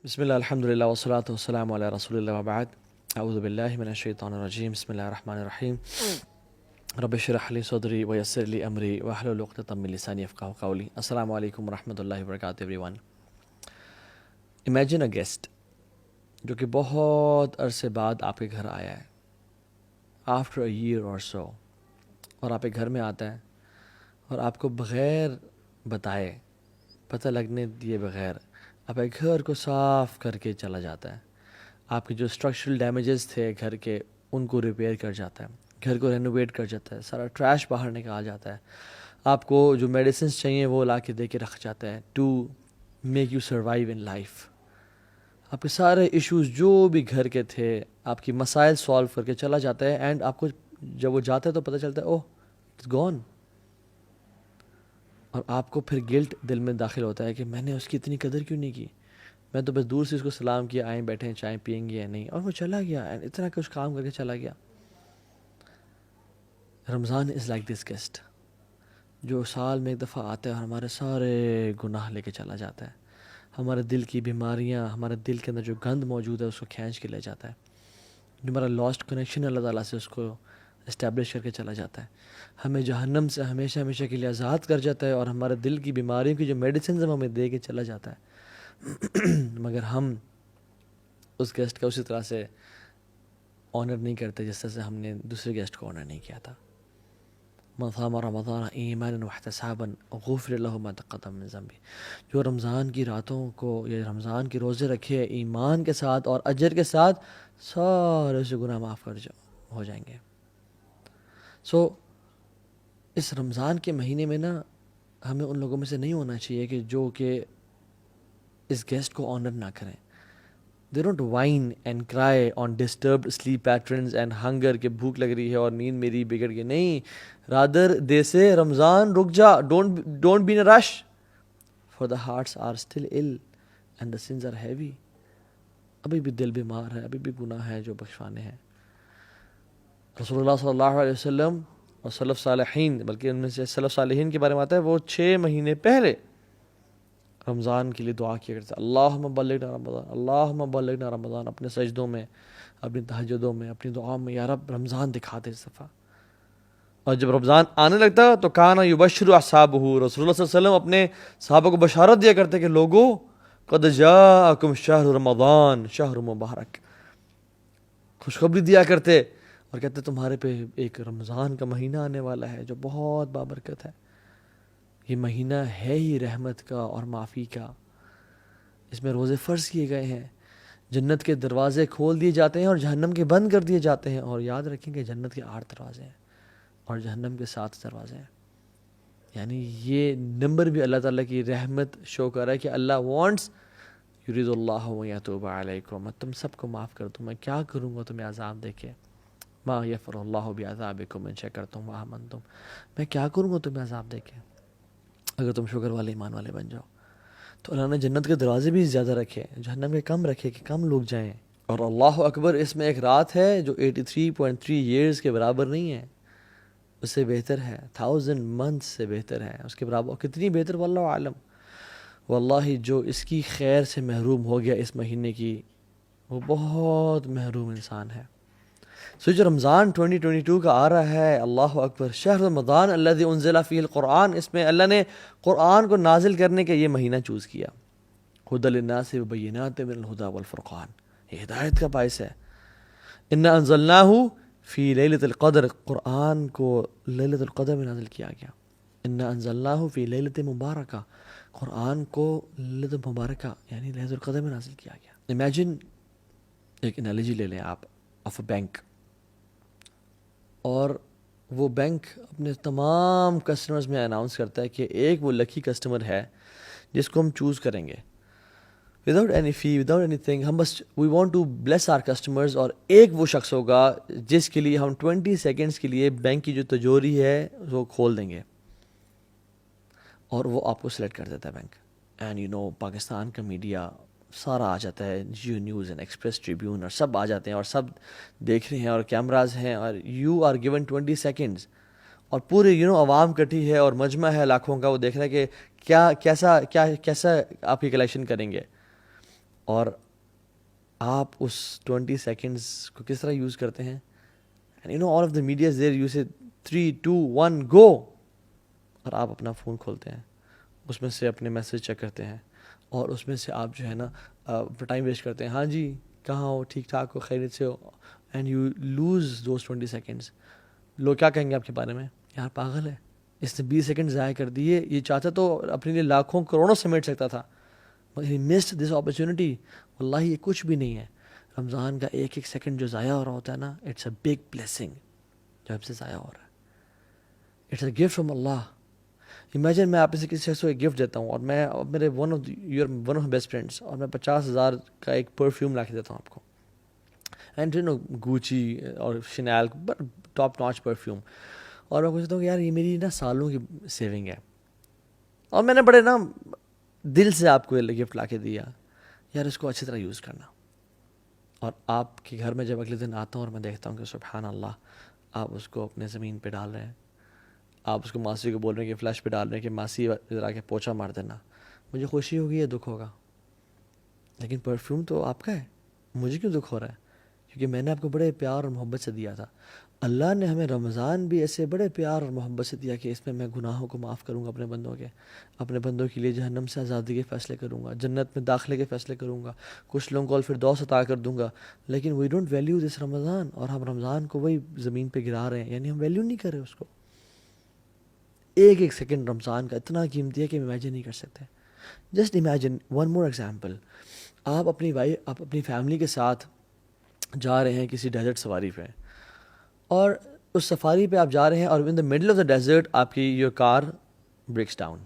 بسم اللہ الحمدللہ والصلاة والسلام علی رسول اللہ وبعد اعوذ باللہ من الشیطان الرجیم بسم اللہ الرحمن الرحیم رب اشرح لی صدری ویسر لی امری واحلل عقدۃ من لسانی یفقہوا قولی. السلام علیکم ورحمۃ اللہ وبرکاتہ every one. Imagine a guest جو کہ بہت عرصے بعد آپ کے گھر آیا ہے آفٹر اے ایئر اور سو، اور آپ کے گھر میں آتا ہے اور آپ کو بغیر بتائے، پتہ لگنے دیے بغیر آپ کے گھر کو صاف کر کے چلا جاتا ہے. آپ کے جو اسٹرکچرل ڈیمیجز تھے گھر کے ان کو ریپیئر کر جاتا ہے، گھر کو رینوویٹ کر جاتا ہے، سارا ٹریش باہر نکال جاتا ہے، آپ کو جو میڈیسنس چاہیے وہ لا کے دے کے رکھ جاتا ہے to make you survive in life. آپ کے سارے ایشوز جو بھی گھر کے تھے آپ کی مسائل سالو کر کے چلا جاتا ہے، اینڈ آپ کو جب وہ جاتا ہے تو پتہ چلتا ہے اوہ اٹس گون. اور آپ کو پھر گلٹ دل میں داخل ہوتا ہے کہ میں نے اس کی اتنی قدر کیوں نہیں کی، میں تو بس دور سے اس کو سلام کیا، آئیں بیٹھے ہیں چائے پئیں گے یا نہیں، اور وہ چلا گیا، اتنا کچھ کام کر کے چلا گیا. رمضان از لائک دس گیسٹ جو سال میں ایک دفعہ آتا ہے اور ہمارے سارے گناہ لے کے چلا جاتا ہے، ہمارے دل کی بیماریاں، ہمارے دل کے اندر جو گند موجود ہے اس کو کھینچ کے لے جاتا ہے، جو ہمارا لاسٹ کنیکشن ہے اللہ تعالیٰ سے اس کو اسٹیبلش کر کے چلا جاتا ہے، ہمیں جہنم سے ہمیشہ ہمیشہ کے لیے آزاد کر جاتا ہے، اور ہمارے دل کی بیماریوں کی جو میڈیسنز ہمیں دے کے چلا جاتا ہے. مگر ہم اس گیسٹ کا اسی طرح سے آنر نہیں کرتے جس طرح سے ہم نے دوسرے گیسٹ کو آنر نہیں کیا تھا. من صام رمضان ایمانا واحتسابا غفر له ما تقدم من ذنبه. جو رمضان کی راتوں کو یا رمضان کے روزے رکھے ایمان کے ساتھ اور اجر کے ساتھ، سارے سے گناہ معاف ہو جائیں گے. سو اس رمضان کے مہینے میں نا ہمیں ان لوگوں میں سے نہیں ہونا چاہیے کہ جو کہ اس گیسٹ کو آنر نہ کریں. They don't whine and cry on disturbed sleep patterns and hunger کہ بھوک لگ رہی ہے اور نیند میری بگڑ گئی. نہیں، rather they say رمضان رک جا، don't be in a rush for the hearts are still ill and the sins are heavy. ابھی بھی دل بیمار ہے، ابھی بھی گناہ ہے جو بخشوانے ہیں. رسول اللہ صلی اللہ علیہ وسلم اور سلف صالحین، بلکہ ان میں سے سلف صالحین کے بارے میں آتا ہے وہ 6 مہینے پہلے رمضان کے لیے دعا کیا کرتے ہیں، اللہم بلغنا رمضان، اللہم بلغنا رمضان، اپنے سجدوں میں، اپنی تہجدوں میں، اپنی دعاؤں میں، یا رب رمضان دکھا دے اس دفعہ. اور جب رمضان آنے لگتا تو کانا یبشر اصحابہ، رسول اللہ صلی اللہ علیہ وسلم اپنے صحابہ کو بشارت دیا کرتے کہ لوگو قد جاءکم شہر رمضان شہر مبارک، خوشخبری دیا کرتے اور کہتے تمہارے پہ ایک رمضان کا مہینہ آنے والا ہے جو بہت بابرکت ہے. یہ مہینہ ہے ہی رحمت کا اور معافی کا، اس میں روزے فرض کیے گئے ہیں، جنت کے دروازے کھول دیے جاتے ہیں اور جہنم کے بند کر دیے جاتے ہیں. اور یاد رکھیں کہ جنت کے 8 دروازے ہیں اور جہنم کے 7 دروازے ہیں. یعنی یہ نمبر بھی اللہ تعالیٰ کی رحمت شو کر رہا ہے کہ اللہ وانٹس یرید اللہ یتوب علیکم، میں تم سب کو معاف کر دوں، میں کیا کروں گا تمہیں عذاب دے کے، ما یفر اللہ بعذابکم ان شکرتم وآمنتم، میں کیا کروں گا تمہیں عذاب دے کے اگر تم شکر والے ایمان والے بن جاؤ. تو اللہ نے جنت کے دروازے بھی زیادہ رکھے، جہنم کے کم رکھے کہ کم لوگ جائیں. اور اللہ اکبر، اس میں ایک رات ہے جو 83.3 ایئرز کے برابر نہیں ہے، اس سے بہتر ہے، 1000 منتھ سے بہتر ہے، اس کے برابر کتنی بہتر واللہ عالم. واللہ جو اس کی خیر سے محروم ہو گیا اس مہینے کی، وہ بہت محروم انسان ہے. سو جو رمضان 2022 کا آ رہا ہے، اللہ اکبر، شہر رمضان الذی انزل فیہ القرآن، اس میں اللہ نے قرآن کو نازل کرنے کا یہ مہینہ چوز کیا. ھدی للناس وبینات من الہدی والفرقان، یہ ہدایت کا باعث ہے. انا انزلناہ فی لیلۃ القدر، قرآن کو لیلۃ القدر میں نازل کیا گیا. انا انزلناہ فی لیلۃ مبارکہ، قرآن کو لیلۃ مبارکہ یعنی لیلۃ القدر میں نازل کیا گیا. امیجن، ایک انالوجی لے لیں آپ آف اے بینک، اور وہ بینک اپنے تمام کسٹمرز میں اناؤنس کرتا ہے کہ ایک وہ لکی کسٹمر ہے جس کو ہم چوز کریں گے without any fee, without any thing, ہم بس we want to bless our customers. اور ایک وہ شخص ہوگا جس کے لیے ہم 20 سیکنڈز کے لیے بینک کی جو تجوری ہے وہ کھول دیں گے، اور وہ آپ کو سلیکٹ کر دیتا ہے bank. And you know Pakistan کا میڈیا سارا آ جاتا ہے، جیو نیوز اینڈ ایکسپریس ٹریبیون، اور سب آ جاتے ہیں اور سب دیکھ رہے ہیں اور کیمراز ہیں، اور یو آر گیون 20 سیکنڈز، اور پورے عوام کٹھی ہے اور مجمع ہے لاکھوں کا، وہ دیکھ رہا ہے کہ کیسا آپ کی کلیکشن کریں گے. اور آپ اس 20 سیکنڈز کو کس طرح یوز کرتے ہیں. And you know all of the media is there, you say 3 2 1 گو، اور آپ اپنا فون کھولتے ہیں، اس میں سے اپنے میسیج چیک کرتے ہیں، اور اس میں سے آپ جو ہے نا ٹائم ویسٹ کرتے ہیں. ہاں جی کہاں ہو، ٹھیک ٹھاک ہو، خیریت سے ہو، and you lose those 20 seconds. لوگ کیا کہیں گے آپ کے بارے میں؟ یار پاگل ہے، اس نے 20 سیکنڈ ضائع کر دیے، یہ چاہتا تو اپنے لیے لاکھوں کروڑوں سمیٹ سکتا تھا، مگر ہی مسڈ دس اپرچونٹی. واللہ یہ کچھ بھی نہیں ہے. رمضان کا ایک ایک سیکنڈ جو ضائع ہو رہا ہوتا ہے نا، اٹس اے بگ بلیسنگ جو آپ سے ضائع ہو رہا ہے. اٹس اے گفٹ فرام اللہ. امیجن میں آپ سے کسی شخص کو ایک گفٹ دیتا ہوں، اور میں میرے ون آف بیسٹ فرینڈس، اور میں 50,000 کا ایک پرفیوم لا کے دیتا ہوں آپ کو، اینڈ یو نو گوچی اور شنیل ٹاپ ناچ پرفیوم، اور میں پوچھتا ہوں کہ یار یہ میری نا سالوں کی سیونگ ہے، اور میں نے بڑے نا دل سے آپ کو یہ گفٹ لا کے دیا، یار اس کو اچھی طرح یوز کرنا. اور آپ کے گھر میں جب اگلے دن آتا ہوں اور میں دیکھتا ہوں کہ سبحان اللہ آپ اس کو اپنے زمین پہ ڈال رہے ہیں، آپ اس کو ماسی کو بول رہے ہیں کہ فلیش پہ ڈال رہے ہیں کہ ماسی ادھر آ کے پوچھا مار دینا، مجھے خوشی ہوگی یا دکھ ہوگا؟ لیکن پرفیوم تو آپ کا ہے، مجھے کیوں دکھ ہو رہا ہے؟ کیونکہ میں نے آپ کو بڑے پیار اور محبت سے دیا تھا. اللہ نے ہمیں رمضان بھی ایسے بڑے پیار اور محبت سے دیا کہ اس میں گناہوں کو معاف کروں گا اپنے بندوں کے، اپنے بندوں کے لیے جہنم سے آزادی کے فیصلے کروں گا، جنت میں داخلے کے فیصلے کروں گا، کچھ لوگوں کو الفردوس عطا کر دوں گا. لیکن وی ڈونٹ ویلیو دس رمضان، اور ہم رمضان کو وہی زمین پہ گرا رہے ہیں، یعنی ہم ویلیو نہیں کر رہے اس کو. ایک ایک سیکنڈ رمضان کا اتنا قیمتی ہے کہ ہم امیجن نہیں کر سکتے. Just imagine one more example, آپ اپنی فیملی کے ساتھ جا رہے ہیں کسی ڈیزرٹ سفاری پہ، اور اس سفاری پہ آپ جا رہے ہیں، اور in the middle of the desert آپ کی یور کار بریکس ڈاؤن،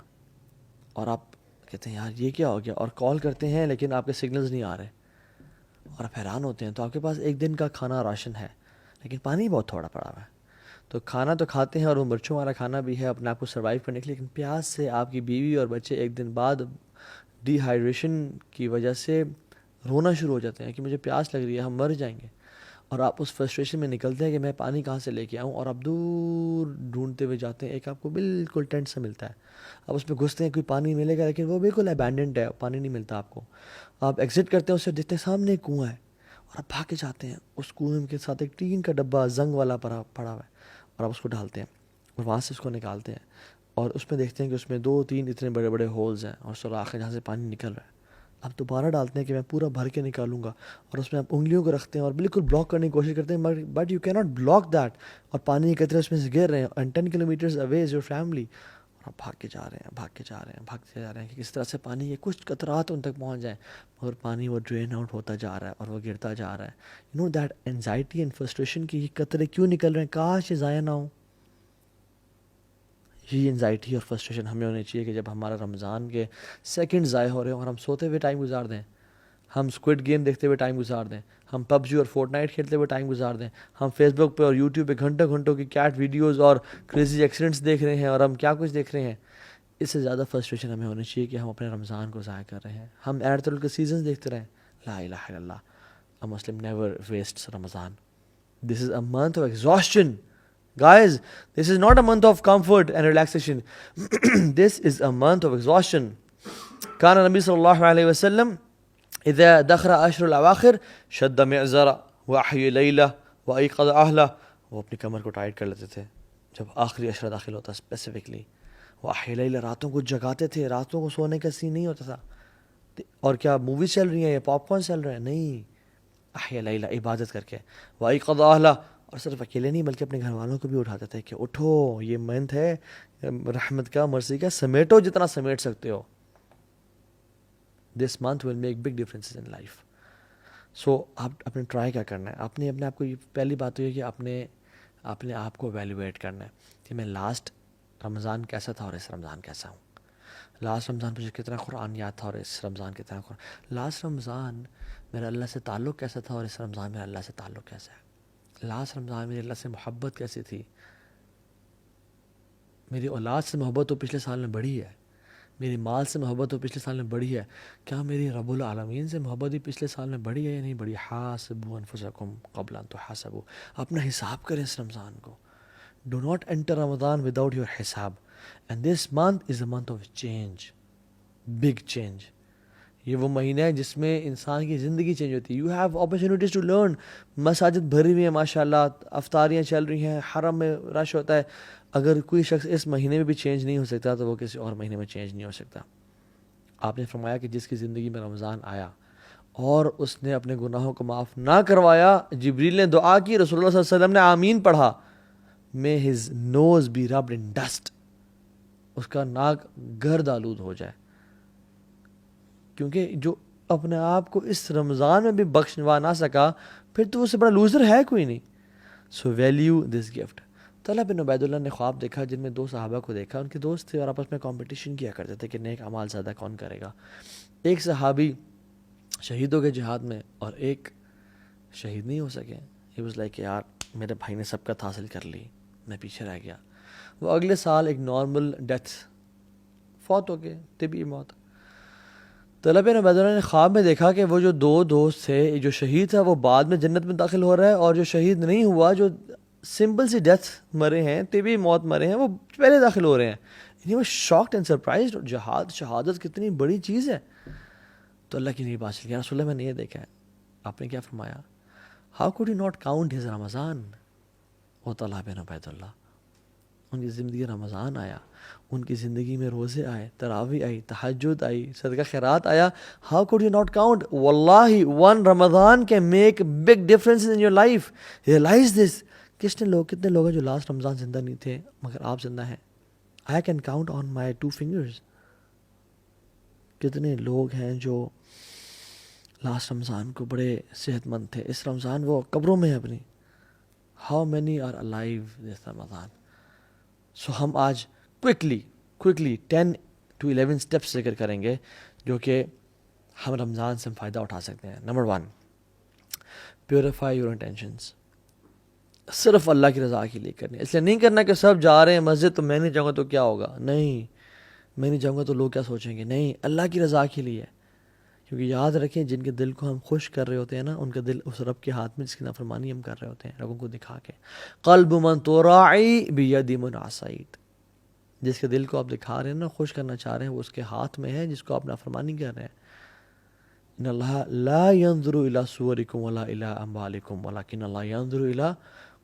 اور آپ کہتے ہیں یار یہ کیا ہو گیا، اور کال کرتے ہیں لیکن آپ کے سگنلز نہیں آ رہے، اور آپ حیران ہوتے ہیں. تو آپ کے پاس ایک دن کا کھانا راشن ہے، لیکن پانی بہت تھوڑا پڑا ہوا ہے. تو کھانا تو کھاتے ہیں، اور وہ مرچوں والا کھانا بھی ہے اپنے آپ کو سروائیو کرنے کے لیے، لیکن پیاس سے آپ کی بیوی اور بچے ایک دن بعد ڈی ہائیڈریشن کی وجہ سے رونا شروع ہو جاتے ہیں کہ مجھے پیاس لگ رہی ہے، ہم مر جائیں گے. اور آپ اس فرسٹریشن میں نکلتے ہیں کہ میں پانی کہاں سے لے کے آؤں، اور آپ دور ڈھونڈتے ہوئے جاتے ہیں، ایک آپ کو بالکل ٹینٹ سے ملتا ہے، آپ اس میں گھستے ہیں کوئی پانی ملے گا، لیکن وہ بالکل ابینڈنڈ ہے، پانی نہیں ملتا آپ کو. آپ ایگزٹ کرتے ہیں، اس سے دیکھتے ہیں سامنے ایک کنواں ہے، اور آپ بھاگ کے جاتے ہیں، اس کنویں کے ساتھ ایک ٹین کا ڈبہ زنگ والا پڑا ہوا ہے، اور آپ اس کو ڈالتے ہیں، اور وہاں سے اس کو نکالتے ہیں، اور اس میں دیکھتے ہیں کہ اس میں 2-3 اتنے بڑے بڑے ہولز ہیں، اور سوراخ ہے جہاں سے پانی نکل رہا ہے. آپ دوبارہ ڈالتے ہیں کہ میں پورا بھر کے نکالوں گا، اور اس میں آپ انگلیوں کو رکھتے ہیں اور بالکل بلاک کرنے کی کوشش کرتے ہیں، بٹ یو کی ناٹ بلاک دیٹ، اور پانی کے قطرے اس میں سے گر رہے ہیں، and 10 kilometres away is your family, اور آپ بھاگ کے جا رہے ہیں کہ کس طرح سے پانی کے کچھ قطرات ان تک پہنچ جائیں، اور پانی وہ ڈرین آؤٹ ہوتا جا رہا ہے اور وہ گرتا جا رہا ہے. You know that anxiety and frustration کی یہ قطرے کیوں نکل رہے ہیں، کاش یہ ضائع نہ ہوں. یہ انزائٹی اور فرسٹریشن ہمیں ہونی چاہیے کہ جب ہمارا رمضان کے سیکنڈ ضائع ہو رہے ہیں اور ہم سوتے ہوئے ٹائم گزار دیں، ہم اسکوڈ گیم دیکھتے ہوئے ٹائم گزار دیں، ہم پب جی اور فورٹ نائٹ کھیلتے ہوئے ٹائم گزار دیں، ہم فیس بک پہ اور یوٹیوب پہ گھنٹوں گھنٹوں کی کیٹ ویڈیوز اور کریزی ایکسیڈنٹس دیکھ رہے ہیں، اور ہم کیا کچھ دیکھ رہے ہیں. اس سے زیادہ فرسٹریشن ہمیں ہونی چاہیے کہ ہم اپنے رمضان کو ضائع کر رہے ہیں، ہم ایرتل کے سیزنز دیکھتے رہیں. لا الہ الا اللہ، a Muslim never wastes Ramadan. This is a month of exhaustion. Guys, this is not a month of comfort and relaxation. This is a month of exhaustion. كان النبي صلى الله عليه وسلم إذا دخل عشر الأواخر شد معزرة وأحيا ليلة وأيقظ أهله. وہ اپنی کمر کو ٹائٹ کر لیتے تھے جب آخری عشرہ داخل ہوتا، اسپیسیفکلی وأحيا ليلة، راتوں کو جگاتے تھے، راتوں کو سونے کا سین نہیں ہوتا تھا. اور کیا موویز چل رہی ہیں یا پاپ کارن چل رہے ہیں؟ نہیں، احیا لیلہ، عبادت کر کے، وایقظ اہلہ، اور صرف اکیلے نہیں بلکہ اپنے گھر والوں کو بھی اٹھاتے تھے کہ اٹھو، یہ منتھ ہے رحمت کا، مرضی کا، سمیٹو جتنا سمیٹ سکتے ہو. This month will make big differences in life. So آپ اپنے ٹرائی کیا کرنا ہے، اپنے آپ کو، یہ پہلی بات تو یہ کہ اپنے آپ کو ایویلویٹ کرنا ہے کہ میں لاسٹ رمضان کیسا تھا اور اس رمضان کیسا ہوں. لاسٹ رمضان مجھے کتنا قرآن یاد تھا اور اس رمضان کتنا قرآن. لاسٹ رمضان میرا اللہ سے تعلق کیسا تھا اور اس رمضان میرا اللہ سے تعلق کیسا ہے. لاسٹ رمضان میری اللہ سے محبت کیسی تھی، میری اولاد سے محبت تو پچھلے سال میں بڑھی ہے، میری مال سے محبت تو پچھلے سال میں بڑھی ہے، کیا میری رب العالمین سے محبت بھی پچھلے سال میں بڑھی ہے یا نہیں بڑھی؟ حاسبوا انفسکم قبل ان تحاسبوا. اپنا حساب کریں اس رمضان کو. Do not enter Ramzan without your حساب. And this month is a month of change, big change. یہ وہ مہینہ ہے جس میں انسان کی زندگی چینج ہوتی ہے. You have opportunities to learn. مساجد بھری ہوئی ہیں ماشاء اللہ, افطاریاں چل رہی ہیں, حرم میں رش ہوتا ہے. اگر کوئی شخص اس مہینے میں بھی چینج نہیں ہو سکتا تو وہ کسی اور مہینے میں چینج نہیں ہو سکتا. آپ نے فرمایا کہ جس کی زندگی میں رمضان آیا اور اس نے اپنے گناہوں کو معاف نہ کروایا, جبریل نے دعا کی, رسول اللہ صلی اللہ علیہ وسلم نے آمین پڑھا, may his nose be rubbed in dust, اس کا ناک گرد آلود ہو جائے. کیونکہ جو اپنے آپ کو اس رمضان میں بھی بخشوا نہ سکا, پھر تو اس سے بڑا لوزر ہے کوئی نہیں. سو ویلیو دس گفٹ. طلحہ بن عبید اللہ نے خواب دیکھا جن میں 2 صحابہ کو دیکھا. ان کے دوست تھے اور آپس میں کمپٹیشن کیا کرتے تھے کہ نیک اعمال زیادہ کون کرے گا. ایک صحابی شہید ہو گئے جہاد میں اور ایک شہید نہیں ہو سکے. ہی واز لائک یار میرے بھائی نے سبقت حاصل کر لی, میں پیچھے رہ گیا. وہ اگلے سال ایک نارمل ڈیتھ فوت ہو گئے, طبی موت. طلحہ بن عبید اللہ نے خواب میں دیکھا کہ وہ جو 2 دوست تھے, جو شہید تھا وہ بعد میں جنت میں داخل ہو رہا ہے, اور جو شہید نہیں ہوا, جو سمپل سی ڈیتھ مرے ہیں, طبی موت مرے ہیں, وہ پہلے داخل ہو رہے ہیں. وہ شاکڈ اینڈ سرپرائزڈ. جہاد شہادت کتنی بڑی چیز ہے. تو اللہ کی نہیں بات چل گیا, رسول اللہ میں نے یہ دیکھا ہے. آپ نے کیا فرمایا, how could you not count his Ramzan. وہ طلحہ بن عبید اللہ, ان کی زندگی رمضان آیا, ان کی زندگی میں روزے آئے, تراویح آئی, تہجد آئی, صدقہ خیرات آیا. How could you not count. واللہ one Ramzan can make big difference in your life. Realise this. کتنے لوگ ہیں جو لاسٹ رمضان زندہ نہیں تھے مگر آپ زندہ ہیں. I can count on my 2 fingers. کتنے لوگ ہیں جو لاسٹ رمضان کو بڑے صحت مند تھے, اس رمضان وہ قبروں میں ہیں اپنی. ہاؤ مینی آر الائیو دس رمضان. سو ہم آج کوئکلی 10 to 11 اسٹیپس ذکر کریں گے جو کہ ہم رمضان سے فائدہ اٹھا سکتے ہیں. Number 1, purify your intentions. صرف اللہ کی رضا کے لیے کرنی. اس لیے نہیں کرنا کہ سب جا رہے ہیں مسجد تو میں نہیں جاؤں گا تو کیا ہوگا. نہیں, میں نہیں جاؤں گا تو لوگ کیا سوچیں گے. نہیں, اللہ کی رضا کے لیے. کیونکہ یاد رکھیں جن کے دل کو ہم خوش کر رہے ہوتے ہیں نا, ان کا دل اس رب کے ہاتھ میں جس کی نافرمانی ہم کر رہے ہوتے ہیں لوگوں کو دکھا کے. قلب من تراعی بید من عصیت. جس کے دل کو آپ دکھا رہے ہیں نا, خوش کرنا چاہ رہے ہیں, وہ اس کے ہاتھ میں ہے جس کو آپ نافرمانی کر رہے ہیں. ان اللہ لا ينظر الى صورکم ولا الى اموالکم ولکن اللہ ينظر الى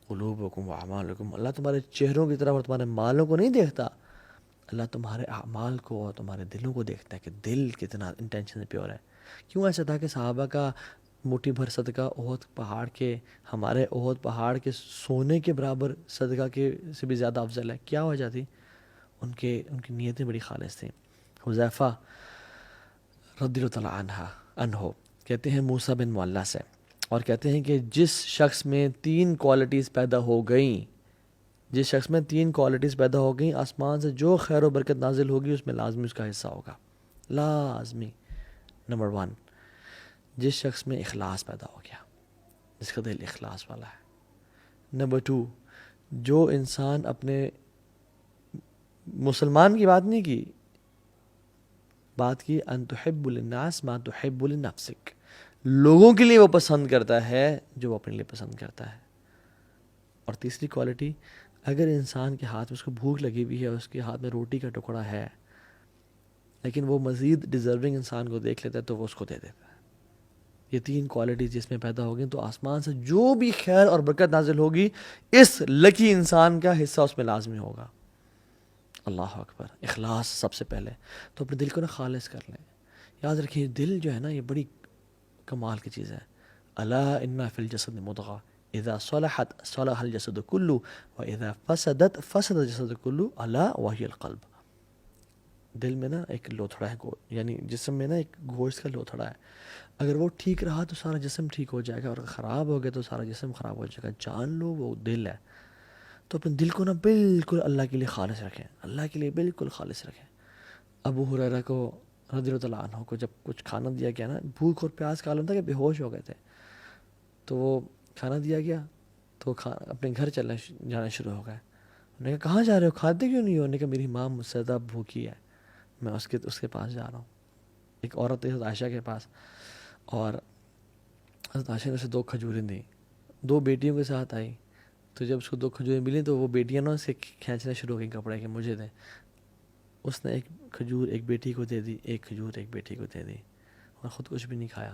قلوبکم واعمالکم. اللہ تمہارے چہروں کی طرف اور تمہارے مالوں کو نہیں دیکھتا, اللہ تمہارے اعمال کو اور تمہارے دلوں کو دیکھتا ہے کہ دل کتنا انٹینشن سے پیور ہے. کیوں ایسا تھا کہ صحابہ کا مٹھی بھر صدقہ احد پہاڑ کے, ہمارے احد پہاڑ کے سونے کے برابر صدقہ کے سے بھی زیادہ افضل ہے. کیا وجہ تھی؟ ان کی نیتیں بڑی خالص تھیں. حذیفہ رضی اللہ تعالیٰ عنہ کہتے ہیں موسیٰ بن معلہ سے, اور کہتے ہیں کہ جس شخص میں 3 کوالٹیز پیدا ہو گئیں, آسمان سے جو خیر و برکت نازل ہوگی اس میں لازمی اس کا حصہ ہوگا, لازمی. نمبر 1, جس شخص میں اخلاص پیدا ہو گیا, جس کا دل اخلاص والا ہے. نمبر 2, جو انسان اپنے مسلمان کی بات نہیں کی, بات کی ان تحب للناس ما تحب لنفسک. لوگوں کے لیے وہ پسند کرتا ہے جو وہ اپنے لیے پسند کرتا ہے. اور تیسری کوالٹی, اگر انسان کے ہاتھ میں اس کو بھوک لگی ہوئی ہے, اس کے ہاتھ میں روٹی کا ٹکڑا ہے, لیکن وہ مزید ڈیزرونگ انسان کو دیکھ لیتا ہے تو وہ اس کو دے دیتا ہے. یہ 3 کوالٹیز جس میں پیدا ہوگی تو آسمان سے جو بھی خیر اور برکت نازل ہوگی اس لکی انسان کا حصہ اس میں لازمی ہوگا. اللہ اکبر. اخلاص سب سے پہلے. تو اپنے دل کو نا خالص کر لیں. یاد رکھیں دل جو ہے نا یہ بڑی کمال کی چیز ہے. الا ان فی الجسد مضغہ اذا صلحت صلح الجسد کلہ واذا فسدت فسد الجسد کلہ الا وہی القلب. دل میں نا ایک لوتھڑا ہے, یعنی جسم میں نا ایک گوشت کا لوتھڑا ہے. اگر وہ ٹھیک رہا تو سارا جسم ٹھیک ہو جائے گا, اور خراب ہو گیا تو سارا جسم خراب ہو جائے گا. جان لو وہ دل ہے. تو اپنے دل کو نا بالکل اللہ کے لیے خالص رکھیں, اللہ کے لیے بالکل خالص رکھیں. ابو ہریرہ کو رضی اللہ عنہ کو جب کچھ کھانا دیا گیا نا, بھوک اور پیاس کا عالم تھا کہ بے ہوش ہو گئے تھے, تو وہ کھانا دیا گیا تو اپنے گھر جانا شروع ہو گئے. انہوں نے کہا کہاں جا رہے ہو, کھاتے کیوں نہیں ہو؟ انہوں نے کہا میری ماں مجھ سے زیادہ بھوکی ہے, میں اس کے پاس جا رہا ہوں. ایک عورت تھی حضرت عائشہ کے پاس, اور حضرت عائشہ نے اسے 2 کھجوریں دیں. 2 بیٹیوں کے ساتھ آئی, تو جب اس کو 2 کھجوریں ملی تو وہ بیٹیاں نا اسے کھینچنا شروع ہو گئی کپڑے کے, مجھے دیں. اس نے ایک کھجور ایک بیٹی کو دے دی, ایک کھجور ایک بیٹی کو دے دی. اور خود کچھ بھی نہیں کھایا.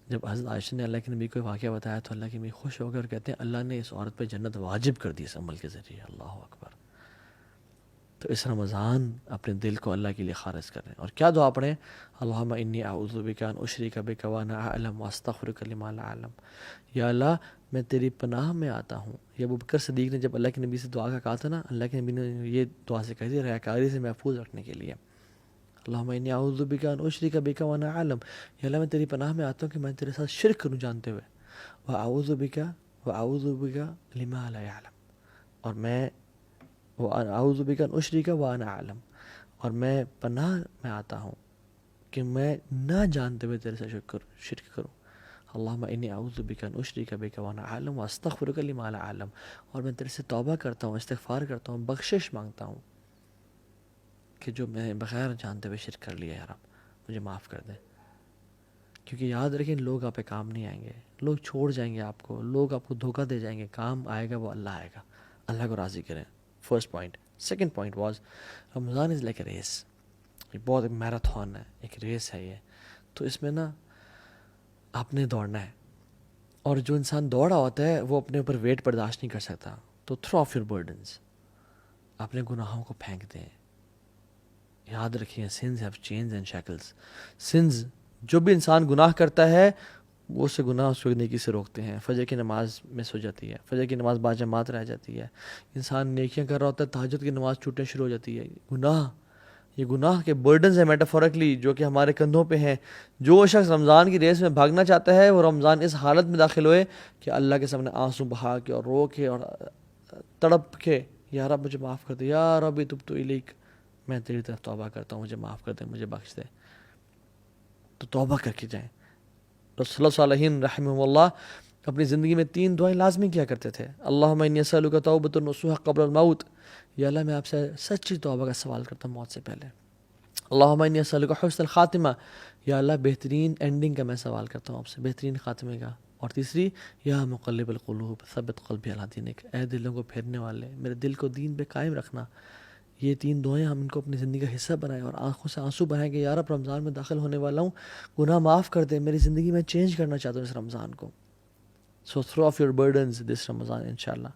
جب حضرت عائشہ نے اللہ کے نبی کو واقعہ بتایا تو اللہ کے نبی خوش ہو گئے اور کہتے ہیں اللہ نے اس عورت پہ جنت واجب کر دی اس عمل کے ذریعے. اللہ اکبر. تو اس رمضان اپنے دل کو اللہ کے لیے خالص کریں. اور کیا دعا پڑھیں؟ اللہم انی اعوذ بک ان اشرک بک وانا اعلم واستغفرک لما لا اعلم. یا اللہ میں تیری پناہ میں آتا ہوں. یہ ابو بکر صدیق نے جب اللہ کے نبی سے دعا کا کہا تھا نا، اللہ کے نبی نے یہ دعا سے کہی تھی ریاکاری سے محفوظ رکھنے کے لیے. اللہم انی اعوذ بک ان اشرک بک وانا اعلم. یا اللہ میں تیری پناہ میں آتا ہوں کہ میں تیرے ساتھ شرک کروں جانتے ہوئے. واعوذ بک لما لا اعلم. اور میں اعوذ بک ان اشرک وانا اعلم. اور میں پناہ میں آتا ہوں کہ میں نہ جانتے ہوئے تیرے سے شرک کروں. اللہم انی اعوذ بک ان اشرک بک وانا اعلم واستغفرک لما لا اعلم. اور میں تیرے سے توبہ کرتا ہوں، استغفار کرتا ہوں، بخشش مانگتا ہوں کہ جو میں بغیر جانتے ہوئے شرک کر لیا، یا رب مجھے معاف کر دے. کیونکہ یاد رکھیں لوگ آپ پہ کام نہیں آئیں گے، لوگ چھوڑ جائیں گے آپ کو، لوگ آپ کو دھوکہ دے جائیں گے. کام آئے گا وہ اللہ آئے گا. اللہ کو راضی کریں. First point. Second point was Ramadan is like a race. یہ بہت ایک میراتھن ہے، ایک ریس ہے یہ. تو اس میں نا آپ نے دوڑنا ہے. اور جو انسان دوڑا ہوتا ہے وہ اپنے اوپر ویٹ برداشت نہیں کر سکتا. تو تھرو آف یور برڈنس، اپنے گناہوں کو پھینک دیں. یاد رکھیے sins have chains and shackles. Sins, جو بھی انسان گناہ کرتا ہے وہ سے گناہ اس کو نیکی سے روکتے ہیں. فجر کی نماز مس ہو جاتی ہے، فجر کی نماز باجماعت رہ جاتی ہے. انسان نیکیاں کر رہا ہوتا ہے، تہجد کی نماز چھوٹنے شروع ہو جاتی ہے. یہ گناہ کے برڈنز ہیں میٹافورکلی جو کہ ہمارے کندھوں پہ ہیں. جو شخص رمضان کی ریس میں بھاگنا چاہتا ہے وہ رمضان اس حالت میں داخل ہوئے کہ اللہ کے سامنے آنسو بہا کے اور رو کے اور تڑپ کے یا رب مجھے معاف کر دے، یا رب تبت الیک، میں تیری طرف توبہ کرتا ہوں، مجھے معاف کر دے، مجھے بخش دے. تو توبہ کر کے جائیں. رسول اللہ صالحین رحمہ اللہ اپنی زندگی میں 3 دعائیں لازمی کیا کرتے تھے. اللہم انی اسألک توبۃ نصوح قبل الموت. یا اللہ میں آپ سے سچی توبہ کا سوال کرتا ہوں موت سے پہلے. اللہم انی اسألک حسن الخاتمہ. یا اللہ بہترین اینڈنگ کا میں سوال کرتا ہوں آپ سے، بہترین خاتمے کا. اور تیسری، یا مقلب القلوب ثبت قلبی علی دینک. اے دلوں کو پھیرنے والے، میرے دل کو دین پہ قائم رکھنا. یہ 3 دعائیں ہم ان کو اپنی زندگی کا حصہ بنائیں اور آنکھوں سے آنسو بہائیں کہ یا رب رمضان میں داخل ہونے والا ہوں، گناہ معاف کر دے، میری زندگی میں چینج کرنا چاہتا ہوں اس رمضان کو. سو تھرو آف یور برڈنز دس رمضان انشاءاللہ.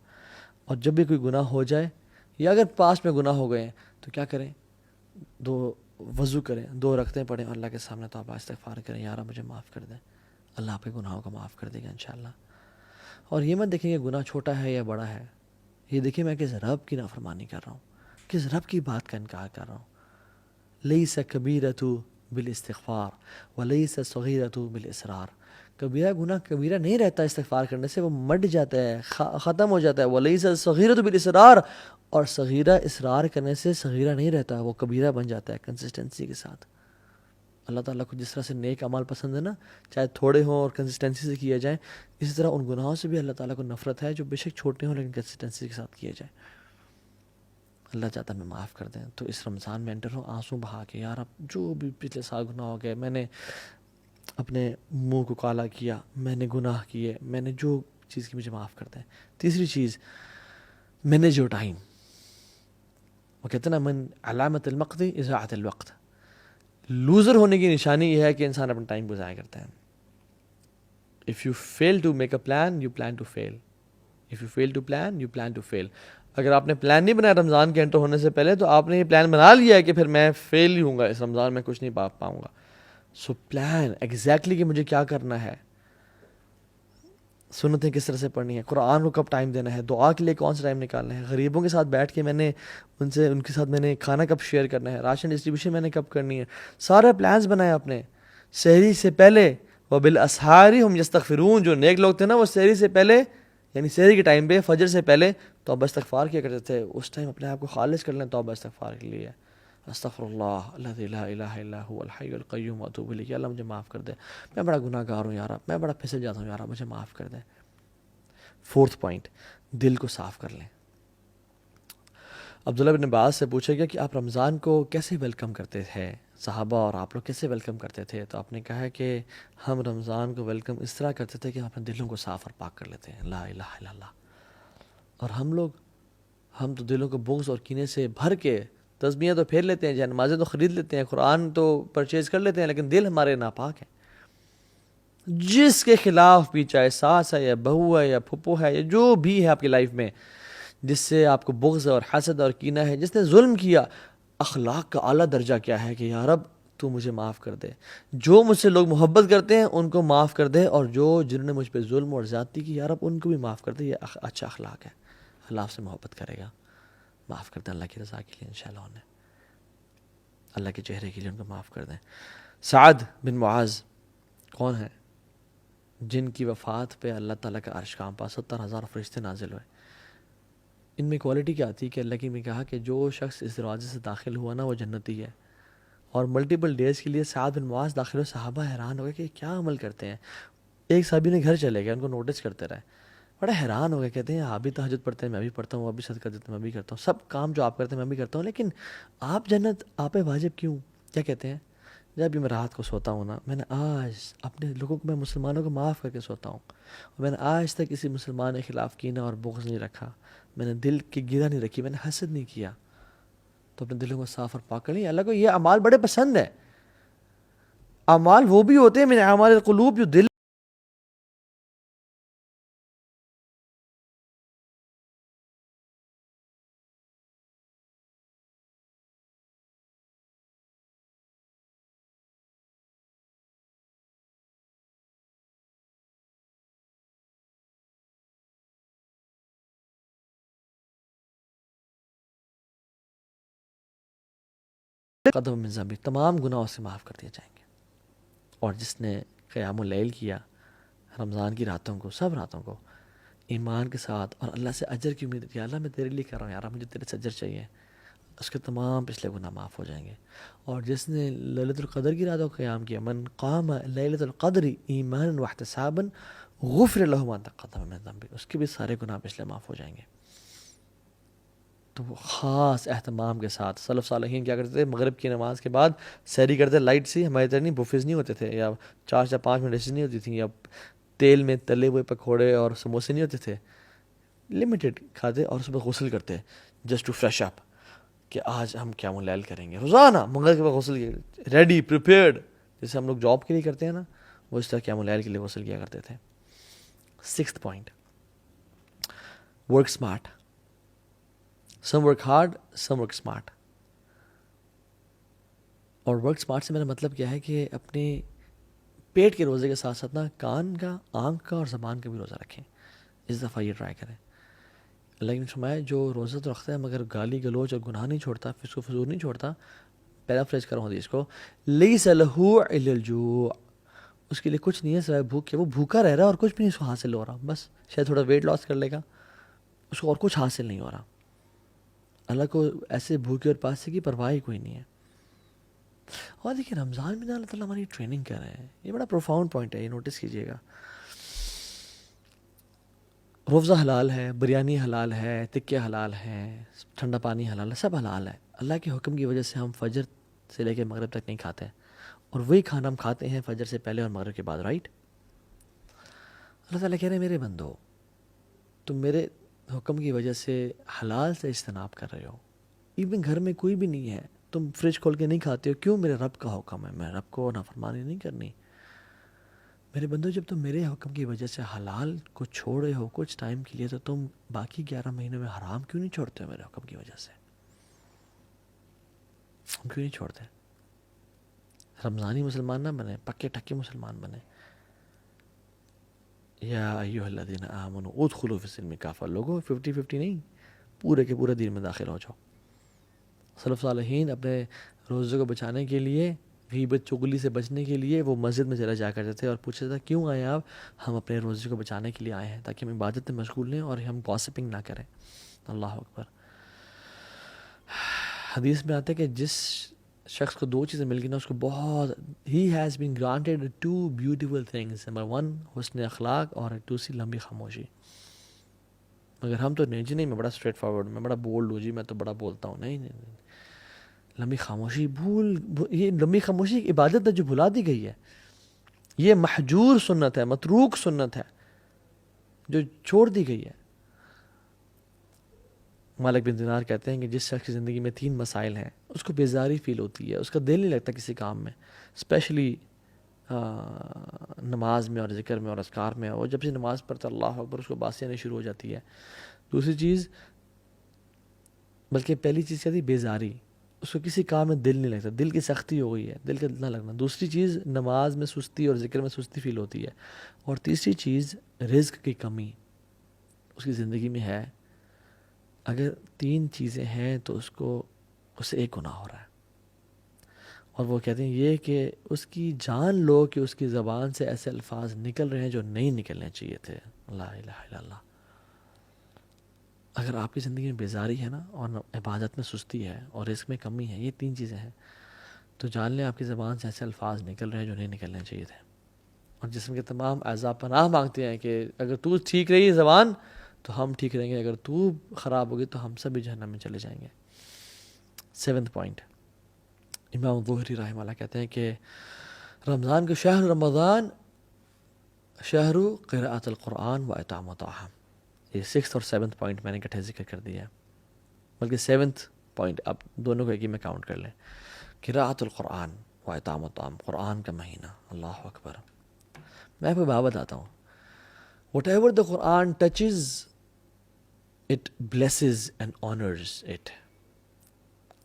اور جب بھی کوئی گناہ ہو جائے یا اگر پاس میں گناہ ہو گئے ہیں تو کیا کریں؟ 2 وضو کریں، 2 رکعتیں پڑھیں، اللہ کے سامنے توبہ استغفار کریں، یا رب مجھے معاف کر دیں. اللہ آپ کے گناہوں کو معاف کر دے گا انشاءاللہ. اور یہ مت دیکھیں کہ گناہ چھوٹا ہے یا بڑا ہے، یہ دیکھیں میں کس رب کی نافرمانی کر رہا ہوں، کس رب کی بات کا انکار کر رہا ہوں. لیس کبیرۃ بالاستغفار ولیس صغیرۃ بالاصرار. کبیرہ گناہ کبیرہ نہیں رہتا استغفار کرنے سے، وہ مٹ جاتا ہے، ختم ہو جاتا ہے. ولیس صغیرۃ بالاصرار، اور صغیرہ اصرار کرنے سے صغیرہ نہیں رہتا، وہ کبیرہ بن جاتا ہے کنسسٹنسی کے ساتھ. اللہ تعالیٰ کو جس طرح سے نیک اعمال پسند ہے نا، چاہے تھوڑے ہوں اور کنسسٹنسی سے کیا جائیں، اسی طرح ان گناہوں سے بھی اللہ تعالیٰ کو نفرت ہے جو بے شک چھوٹے ہوں لیکن کنسسٹنسی کے ساتھ کیے جائیں. اللہ چاہتا ہے میں معاف کر دیں. تو اس رمضان میں انٹر ہوں آنسو بہا کے، یار اب جو بھی پچھلے سال گناہ ہو گئے، میں نے اپنے منہ کو کالا کیا، میں نے گناہ کیے، میں نے جو چیز کی، مجھے معاف کر دیں. تیسری چیز، مینیج یور ٹائم. وہ کہتے ہیں نا من علامت المقت اضاعت الوقت. لوزر ہونے کی نشانی یہ ہے کہ انسان اپنا ٹائم کو ضائع کرتا ہے. If you fail to make a plan you plan to fail. If you fail to plan you plan to fail. اگر آپ نے پلان نہیں بنایا رمضان کے انٹر ہونے سے پہلے تو آپ نے یہ پلان بنا لیا ہے کہ پھر میں فیل ہی ہوں گا اس رمضان میں، کچھ نہیں پاؤں گا. سو پلان ایگزیکٹلی کہ مجھے کیا کرنا ہے، سنتیں کس طرح سے پڑھنی ہے، قرآن کو کب ٹائم دینا ہے، دعا کے لیے کون سا ٹائم نکالنا ہے، غریبوں کے ساتھ بیٹھ کے میں نے ان کے ساتھ میں نے کھانا کب شیئر کرنا ہے، راشن ڈسٹریبیوشن میں نے کب کرنی ہے. سارے پلانز بنائے اپنے. سحری سے پہلے وبالاسحار هم یستغفرون. جو نیک لوگ تھے نا وہ سحری سے پہلے، یعنی سحری کے ٹائم پہ، فجر سے پہلے توبہ استغفار کیا کرتے تھے. اس ٹائم اپنے آپ کو خالص کر لیں توبہ استغفار کے لیے. استغفر اللہ الذی لا الہ الا هو الحی القیوم واتوب الیہ. اللہ مجھے معاف کر دے، میں بڑا گناہ گار ہوں یار، میں بڑا پھسل جاتا ہوں یار، مجھے معاف کر دے. فورتھ پوائنٹ، دل کو صاف کر لیں. عبداللہ بن عباس سے پوچھا گیا کہ آپ رمضان کو کیسے ویلکم کرتے تھے، صحابہ اور آپ لوگ کیسے ویلکم کرتے تھے؟ تو آپ نے کہا ہے کہ ہم رمضان کو ویلکم اس طرح کرتے تھے کہ ہم اپنے دلوں کو صاف اور پاک کر لیتے ہیں. لا الہ الا اللہ. اور ہم تو دلوں کو بغض اور کینے سے بھر کے تسبیحیں تو پھیر لیتے ہیں، نمازیں تو خرید لیتے ہیں، قرآن تو پرچیز کر لیتے ہیں، لیکن دل ہمارے ناپاک ہے. جس کے خلاف بھی، چاہے ساس ہے یا بہو ہے یا پھپھو ہے یا جو بھی ہے آپ کی لائف میں، جس سے آپ کو بغض اور حسد اور کینہ ہے، جس نے ظلم کیا، اخلاق کا اعلیٰ درجہ کیا ہے کہ یا رب تو مجھے معاف کر دے. جو مجھ سے لوگ محبت کرتے ہیں ان کو معاف کر دے، اور جنہوں نے مجھ پہ ظلم اور زیادتی کی، یا رب ان کو بھی معاف کر دے. یہ اچھا اخلاق ہے. اللہ آپ سے محبت کرے گا، معاف کر دیں اللہ کی رضا کے لیے انشاءاللہ. انہیں اللہ کے چہرے کے لیے ان کو معاف کر دیں. سعد بن معاذ کون ہے؟ جن کی وفات پہ اللہ تعالیٰ کا عرش کانپا، 70,000 فرشتے نازل ہوئے. ان میں کوالٹی کیا آتی ہے کہ اللہ کی نے کہا کہ جو شخص اس دروازے سے داخل ہوا نا وہ جنتی ہے. اور ملٹیپل ڈیز کے لیے سعد بن معاذ داخل ہوئے. صحابہ حیران ہو گئے کہ کیا عمل کرتے ہیں. ایک صحابی نے گھر چلے گئے، ان کو نوٹس کرتے رہے، بڑا حیران ہو گئے. کہتے ہیں آپ بھی تہجد پڑھتے ہیں، میں بھی پڑھتا ہوں، آپ بھی صدقہ دیتے ہیں، میں بھی کرتا ہوں، سب کام جو آپ کرتے ہیں میں بھی کرتا ہوں، لیکن آپ جنت آپ پہ واجب کیوں؟ کیا کہتے ہیں؟ جب بھی میں رات کو سوتا ہوں نا، میں نے آج اپنے لوگوں کو، میں مسلمانوں کو معاف کر کے سوتا ہوں، اور میں نے آج تک کسی مسلمان کے خلاف کینہ اور بغض نہیں رکھا، میں نے دل کی گرہ نہیں رکھی، میں نے حسد نہیں کیا. تو اپنے دلوں کو صاف اور پاک کر لیں. اللہ کو یہ اعمال بڑے پسند ہے. اعمال وہ بھی ہوتے ہیں من اعمال القلوب، جو دل قدم من ذنبی، تمام گناہوں سے معاف کر دیے جائیں گے. اور جس نے قیام اللیل کیا رمضان کی راتوں کو، سب راتوں کو ایمان کے ساتھ، اور اللہ سے اجر کی امید، یا اللہ میں تیرے لیے کر رہا ہوں، یار مجھے تیرے سے اجر چاہیے، اس کے تمام پچھلے گناہ معاف ہو جائیں گے. اور جس نے لیلۃ القدر کی راتوں کو قیام کیا، من قام لیلۃ القدر ایمانا واحتسابا غفر له ما تقدم من ذنبه، اس کے بھی سارے گناہ پچھلے معاف ہو جائیں گے. تو وہ خاص اہتمام کے ساتھ سلف صالحین کیا کرتے تھے، مغرب کی نماز کے بعد سحری کرتے، لائٹ سی، ہماری طرح نہیں بفیز نہیں ہوتے تھے، یا 4 یا 5 منٹ ڈشز نہیں ہوتی تھیں، یا تیل میں تلے ہوئے پکوڑے اور سموسے نہیں ہوتے تھے. لمیٹڈ کھاتے اور اس میں غسل کرتے، جسٹ ٹو فریش اپ، کہ آج ہم قیام اللیل کریں گے. روزانہ مغرب کے بعد غسل کیا، ریڈی پریپیئرڈ، جیسے ہم لوگ جاب کے لیے کرتے ہیں نا، وہ اس طرح قیام اللیل کے لیے غسل کیا کرتے تھے. 6th point, work smart. Some work hard, some work smart. اور ورک اسمارٹ سے میرا مطلب کیا ہے کہ اپنے پیٹ کے روزے کے ساتھ ساتھ نا کان کا، آنکھ کا اور زبان کا بھی روزہ رکھیں. اس دفعہ یہ ٹرائی کریں. اللہ نے فرمایا جو روزہ تو رکھتا ہے مگر گالی گلوچ اور گناہ نہیں چھوڑتا، فسق و فجور نہیں چھوڑتا، پیرافریز کروں حدیث کو، لیس لہ الا الجوع، اس کے لیے کچھ نہیں ہے سوائے بھوک کے. وہ بھوکا رہ رہا ہے اور کچھ بھی نہیں اس کو حاصل ہو رہا، بس شاید تھوڑا ویٹ لاس کر لے گا، اس کو اور کچھ حاصل نہیں ہو رہا. اللہ کو ایسے بھوکے اور پاسے کی پرواہ ہی کوئی نہیں ہے. اور دیکھیں رمضان میں اللہ تعالیٰ ہماری ٹریننگ کر رہے ہیں. یہ بڑا پروفاؤنڈ پوائنٹ ہے، یہ نوٹس کیجیے گا. روزہ حلال ہے، بریانی حلال ہے، تکے حلال ہیں، ٹھنڈا پانی حلال ہے، سب حلال ہے. اللہ کے حکم کی وجہ سے ہم فجر سے لے کے مغرب تک نہیں کھاتے، اور وہی کھانا ہم کھاتے ہیں فجر سے پہلے اور مغرب کے بعد، رائٹ؟ اللہ تعالیٰ کہہ رہے ہیں میرے بندو، تم میرے حکم کی وجہ سے حلال سے اجتناب کر رہے ہو، ایون گھر میں کوئی بھی نہیں ہے، تم فریج کھول کے نہیں کھاتے ہو، کیوں؟ میرے رب کا حکم ہے، میں رب کو نافرمانی نہیں کرنی. میرے بندو جب تم میرے حکم کی وجہ سے حلال کو چھوڑے ہو کچھ ٹائم کے لیے، تو تم باقی 11 مہینوں میں حرام کیوں نہیں چھوڑتے ہو میرے حکم کی وجہ سے؟ ہم کیوں نہیں چھوڑتے؟ رمضانی مسلمان نہ بنے، پکے ٹکے مسلمان بنے. یا ایھا الذین آمنوا ادخلوا فی السلم کافہ. لوگوں 50-50 نہیں، پورے کے پورے دین میں داخل ہو جاؤ. سلف صالحین اپنے روزے کو بچانے کے لیے، غیبت چغلی سے بچنے کے لیے وہ مسجد میں چلے جا کرتے تھے اور پوچھتے تھے کیوں آئے آپ؟ ہم اپنے روزے کو بچانے کے لیے آئے ہیں تاکہ ہم عبادت میں مشغول رہیں اور ہم گاسپنگ نہ کریں. اللہ اکبر. حدیث میں آتا ہے کہ جس شخص کو 2 چیزیں مل گئی نا، اس کو بہت، he has been granted 2 beautiful things. Number 1 حسن اخلاق، اور دوسری لمبی خاموشی. مگر ہم تو نہیں جی، نہیں میں بڑا اسٹریٹ فارورڈ، میں بڑا بولڈ ہوں جی، میں تو بڑا بولتا ہوں. نہیں نہیں نہیں، لمبی خاموشی یہ لمبی خاموشی ایک عبادت ہے جو بھلا دی گئی ہے. یہ محجور سنت ہے، متروک سنت ہے جو چھوڑ دی گئی ہے. مالک بن دینار کہتے ہیں کہ جس شخص کی زندگی میں 3 مسائل ہیں اس کو بیزاری فیل ہوتی ہے، اس کا دل نہیں لگتا کسی کام میں، اسپیشلی نماز میں اور ذکر میں اور اذکار میں. اور جب سے نماز پڑھتا اللہ اکبر اس کو باسی آنی شروع ہو جاتی ہے. دوسری چیز، بلکہ پہلی چیز کیا تھی؟ بیزاری، اس کو کسی کام میں دل نہیں لگتا، دل کی سختی ہو گئی ہے، دل کا نہ لگنا. دوسری چیز نماز میں سستی اور ذکر میں سستی فیل ہوتی ہے. اور تیسری چیز رزق کی کمی اس کی زندگی میں ہے. اگر 3 چیزیں ہیں تو اس سے ایک گناہ ہو رہا ہے. اور وہ کہتے ہیں یہ کہ اس کی جان لو کہ اس کی زبان سے ایسے الفاظ نکل رہے ہیں جو نہیں نکلنے چاہیے تھے. لا الہ الا اللہ. اگر آپ کی زندگی میں بیزاری ہے نا، اور عبادت میں سستی ہے اور رزق میں کمی ہے، یہ 3 چیزیں ہیں، تو جان لیں آپ کی زبان سے ایسے الفاظ نکل رہے ہیں جو نہیں نکلنے چاہیے تھے. اور جسم کے تمام اعضاء پناہ مانگتے ہیں کہ اگر تو ٹھیک رہی زبان تو ہم ٹھیک رہیں گے، اگر تو خراب ہوگی تو ہم سب بھی جہنم میں چلے جائیں گے. 7th پوائنٹ، امام ظہری رحمہ اللہ کہتے ہیں کہ رمضان کے شہر رمضان شہر قراءۃ القرآن و اطعام الطعام. یہ 6th اور 7th پوائنٹ میں نے اکٹھے ذکر کر دیا ہے، بلکہ 7th پوائنٹ آپ دونوں کو ایک ہی میں کاؤنٹ کر لیں. قراءۃ القرآن و اطعام الطعام، قرآن کا مہینہ. اللہ اکبر. میں آپ کو بات بتاتا ہوں، whatever the Quran touches it blesses and honours it.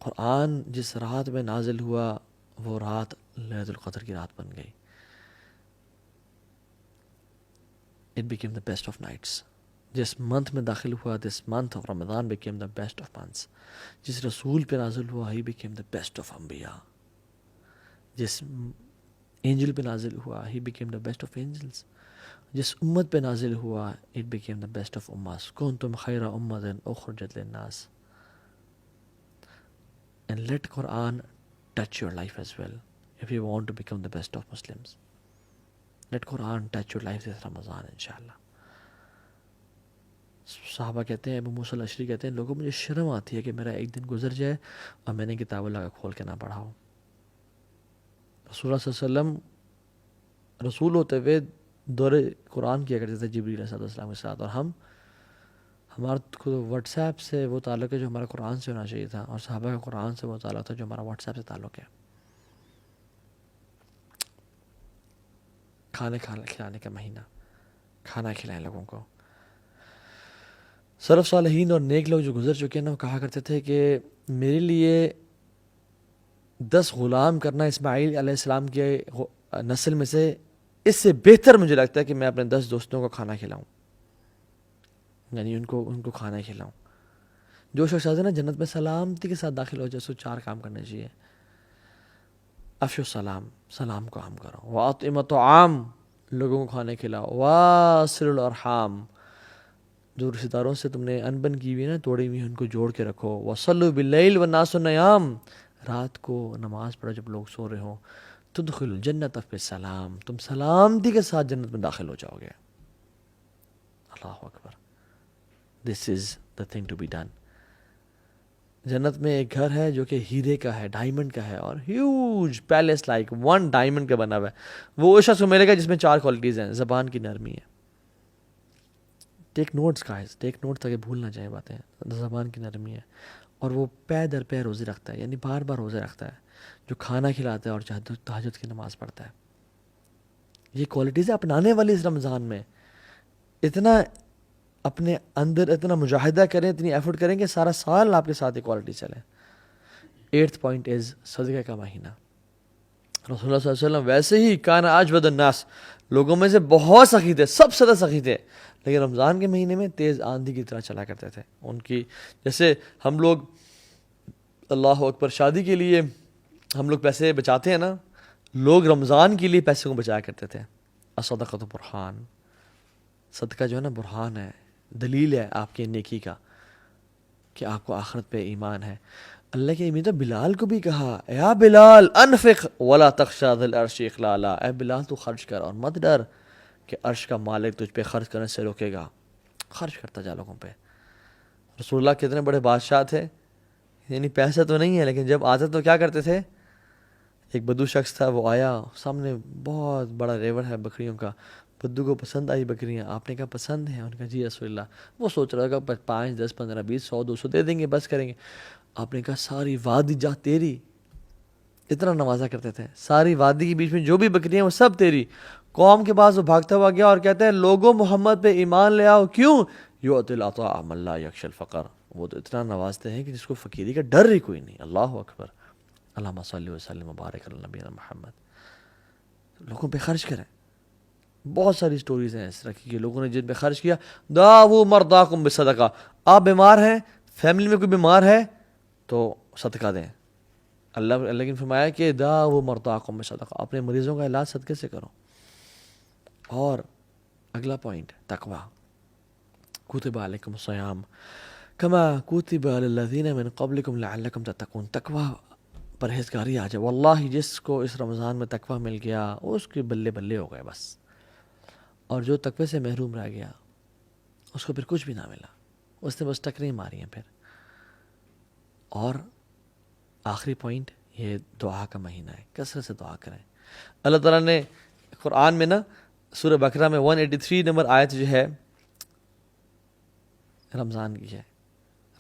Quran جس رات میں نازل ہوا وہ رات لیلۃ القدر کی رات بن گئی. It became the best of nights. جس منتھ میں داخل ہوا، this month of Ramzan became the best of months. جس رسول پہ نازل ہوا ہی بیکیم دا بیسٹ آف انبیاء. جس اینجل پہ نازل ہوا ہی became the best of angels. جس امت پہ نازل ہوا it became the best of اماس. کنتم خیر امت اخرجت للناس. And let Quran touch your life as well if you want to become the best of Muslims. Let Quran touch your life this Ramadan inshallah. صحابہ کہتے ہیں، ابو موسیٰ الاشعری کہتے ہیں، لوگوں مجھے شرم آتی ہے کہ میرا ایک دن گزر جائے اور میں نے کتاب اللہ کا کھول کے نہ پڑھا ہو. رسول اللہ صلی اللہ علیہ وسلم رسول ہوتے ہوئے دور قرآن کیا کرتے تھے جبریل علیہ السلام کے ساتھ، اور ہمارا واٹس ایپ سے وہ تعلق ہے جو ہمارا قرآن سے ہونا چاہیے تھا، اور صحابہ کا قرآن سے وہ تعلق تھا جو ہمارا واٹس ایپ سے تعلق ہے. کھانے کھلانے کا مہینہ، کھانا کھلائیں لوگوں کو. سلف صالحین اور نیک لوگ جو گزر چکے ہیں نا، وہ کہا کرتے تھے کہ میرے لیے 10 غلام کرنا اسماعیل علیہ السلام کے نسل میں سے اس سے بہتر مجھے لگتا ہے کہ میں اپنے 10 دوستوں کو کھانا کھلاؤں، یعنی ان کو کھانا کھلاؤں. جو شخص ہے نا جنت میں سلامتی کے ساتھ داخل ہو جائے، سو 4 کام کرنے چاہیے. افشو السلام، سلام کو عام کرو. واطعموا الطعام، لوگوں کو کھانے کھلاؤ. واصلوا الارحام، جو رشتہ داروں سے تم نے انبن کی ہوئی نا، توڑی ہوئی ان کو جوڑ کے رکھو. وصلوا باللیل والناس نیام، رات کو نماز پڑھو جب لوگ سو رہے ہوں. تدخلوا الجنۃ بسلام، تم سلامتی کے ساتھ جنت میں داخل ہو جاؤ گے. اللہ اکبر. This is the thing to be done. جنت میں ایک گھر ہے جو کہ ہیرے کا ہے، ڈائمنڈ کا ہے، اور ہیوج پیلس لائک 1 ڈائمنڈ کا بنا ہوا ہے. وہ اس شخص کو ملے گا جس میں 4 کوالٹیز ہیں. زبان کی نرمی ہے. ٹیک نوٹس گائز، ٹیک نوٹس تاکہ بھول نہ جائیں باتیں. زبان کی نرمی ہے، اور وہ پے در پے روزے رکھتا ہے، یعنی بار بار روزے رکھتا ہے. جو کھانا کھلاتا ہے اور تہجد کی نماز پڑھتا ہے. یہ کوالٹیز اپنانے والی اس رمضان میں. اتنا اپنے اندر اتنا مجاہدہ کریں، اتنی ایفرٹ کریں کہ سارا سال آپ کے ساتھ یہ کوالٹی چلیں. 8th پوائنٹ از صدقہ کا مہینہ. رسول اللہ صلی اللہ علیہ وسلم ویسے ہی کان اجود الناس، لوگوں میں سے بہت سخی تھے، سب سے سخی تھے، لیکن رمضان کے مہینے میں تیز آندھی کی طرح چلا کرتے تھے. ان کی جیسے ہم لوگ اللہ اکبر شادی کے لیے ہم لوگ پیسے بچاتے ہیں نا، لوگ رمضان کے لیے پیسے کو بچایا کرتے تھے. الصدقۃ برہان، صدقہ جو ہے نا برہان ہے، دلیل ہے آپ کی نیکی کا کہ آپ کو آخرت پہ ایمان ہے. اللہ کے امید بلال کو بھی کہا، یا بلال انفق ولا تخشى ذی العرش اخلالا، اے بلال تو خرچ کر اور مت ڈر کہ عرش کا مالک تجھ پہ خرچ کرنے سے روکے گا. خرچ کرتا جا لوگوں پہ. رسول اللہ کتنے بڑے بادشاہ تھے، یعنی پیسہ تو نہیں ہے لیکن جب آتے تو کیا کرتے تھے؟ ایک بدو شخص تھا، وہ آیا، سامنے بہت بڑا ریور ہے بکریوں کا، بدو کو پسند آئی بکریاں، آپ نے کہا پسند ہیں؟ انہوں نے کہا جی رسول اللہ۔ وہ سوچ رہا کہ 5 10 15 20 100 200 دے دیں گے، بس کریں گے۔ آپ نے کہا ساری وادی جا تیری، اتنا نوازا کرتے تھے، ساری وادی کے بیچ میں جو بھی بکریاں وہ سب تیری۔ قوم کے پاس وہ بھاگتا ہوا گیا اور کہتے ہیں لوگوں محمد پہ ایمان لے آؤ، کیوں؟ یؤتی العطاء من لا یخشی الفقر، وہ تو اتنا نوازتے ہیں کہ جس کو فقیری کا ڈر ہی کوئی نہیں۔ اللہ اکبر، اللہم صلی وسلم وبارک علی نبینا محمد۔ لوگوں پہ خرچ کریں۔ بہت ساری سٹوریز ہیں اس طرح کی کہ لوگوں نے جن پہ خرچ کیا۔ داؤ مرضاکم بالصدقہ، آپ بیمار ہیں، فیملی میں کوئی بیمار ہے تو صدقہ دیں۔ اللہ نے فرمایا کہ داؤ مرضاکم بالصدقہ، اپنے مریضوں کا علاج صدقے سے کرو۔ اور اگلا پوائنٹ تقوی، کتب علیکم الصیام کما کتب علی الذین من قبلکم لعلکم تتقون۔ تقوی، پرہیزگاری آ جائے، واللہ جس کو اس رمضان میں تقوی مل گیا اس کے بلے بلے ہو گئے بس، اور جو تقوی سے محروم رہ گیا اس کو پھر کچھ بھی نہ ملا، اس نے بس ٹکریں ماری ہیں پھر۔ اور آخری پوائنٹ، یہ دعا کا مہینہ ہے، کثرت سے دعا کریں۔ اللہ تعالیٰ نے قرآن میں نا سورہ بقرہ میں 183 نمبر آیت جو ہے رمضان کی ہے،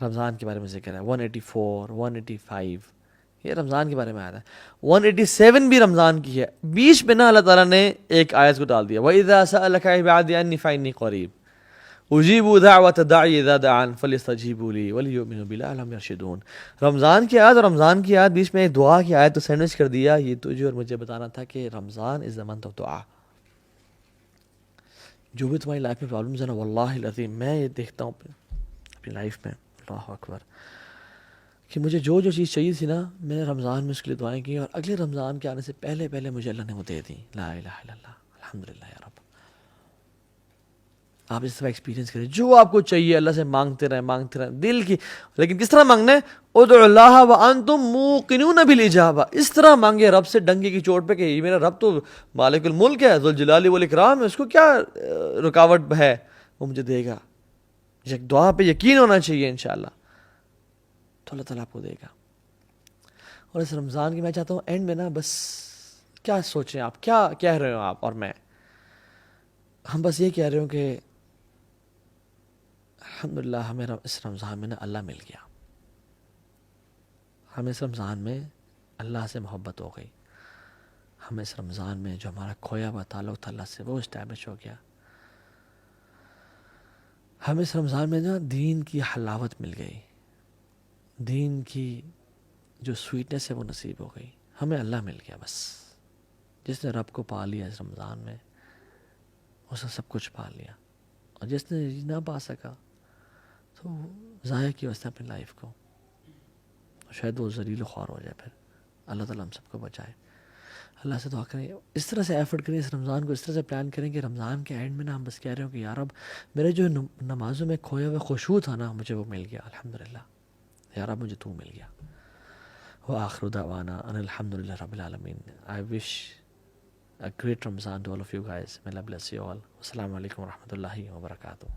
رمضان کے بارے میں ذکر ہے۔ 184 185 یہ رمضان کے بارے میں آیا ہے۔ 187 بھی رمضان کی ہے۔ بیچ میں نا اللہ تعالیٰ نے ایک آیت کو ڈال دیا، وَإِذَا سَأَلَكَ عِبَادِي عَنِّي فَإِنِّي قَرِيبٌ اجیبوا دعوت الداعی اذا دعان فلیستجیبوا لی ولیؤمنوا بی لعلہم یرشدون۔ رمضان کی آیت اور رمضان کی آیت بیچ میں ایک دعا کی آیت تو سینڈوچ کر دیا۔ یہ تجھے اور مجھے بتانا تھا کہ رمضان از the month of دعا۔ جو بھی تمہاری لائف میں پرابلمز ہیں نا، واللہ العظیم میں یہ دیکھتا ہوں اپنی لائف میں، اللہ اکبر، کہ مجھے جو جو چیز چاہیے تھی نا، میں نے رمضان میں اس کے لیے دعائیں کی، اور اگلے رمضان کے آنے سے پہلے پہلے مجھے اللہ نے وہ دے دی۔ لا الہ الا اللہ، الحمدللہ یا رب۔ آپ اس طرح ایکسپیرینس کریں، جو آپ کو چاہیے اللہ سے مانگتے رہیں دل کی، لیکن کس طرح مانگنا ہے؟ ادعوا اللہ وانتم موقنون بالاجابہ، اس طرح مانگے رب سے ڈنگے کی چوٹ پہ کہ یہ میرا رب تو مالک الملک ہے، ذوالجلال والاکرام ہے، اس کو کیا رکاوٹ ہے، وہ مجھے دے گا۔ دعا پہ یقین ہونا چاہیے انشاءاللہ، تو اللہ تعالیٰ آپ کو دے گا۔ اور اس رمضان کی میں چاہتا ہوں اینڈ میں نا بس کیا سوچیں آپ، کیا کہہ رہے ہو آپ اور میں، ہم بس یہ کہہ رہے ہوں کہ الحمدللہ ہمیں اس رمضان میں نا اللہ مل گیا، ہمیں اس رمضان میں اللہ سے محبت ہو گئی، ہمیں اس رمضان میں جو ہمارا کھویا ہوا تعلق تھا اللہ سے وہ اسٹیبلش ہو گیا، ہمیں اس رمضان میں نا دین کی حلاوت مل گئی، دین کی جو سویٹنس ہے وہ نصیب ہو گئی، ہمیں اللہ مل گیا بس۔ جس نے رب کو پا لیا اس رمضان میں اس نے سب کچھ پا لیا، اور جس نے نہ پا سکا تو ضائع کیا اس نے اپنی لائف کو، شاید وہ ذلیل و خوار ہو جائے۔ پھر اللہ تعالیٰ ہم سب کو بچائے۔ اللہ سے دعا کریں، اس طرح سے ایفرٹ کریں، اس رمضان کو اس طرح سے پلان کریں کہ رمضان کے اینڈ میں نا ہم بس کہہ رہے ہوں کہ یا رب میرے جو نمازوں میں کھویا ہوا خشوع تھا نا مجھے وہ مل گیا، الحمدللہ یا رب مجھے تو مل گیا۔ وآخر دعوانا ان الحمدللہ رب العالمین۔ I wish a great Ramzan to all of you guys. May Allah bless you all. Wassalamu alaikum wa rahmatullahi wa barakatuh.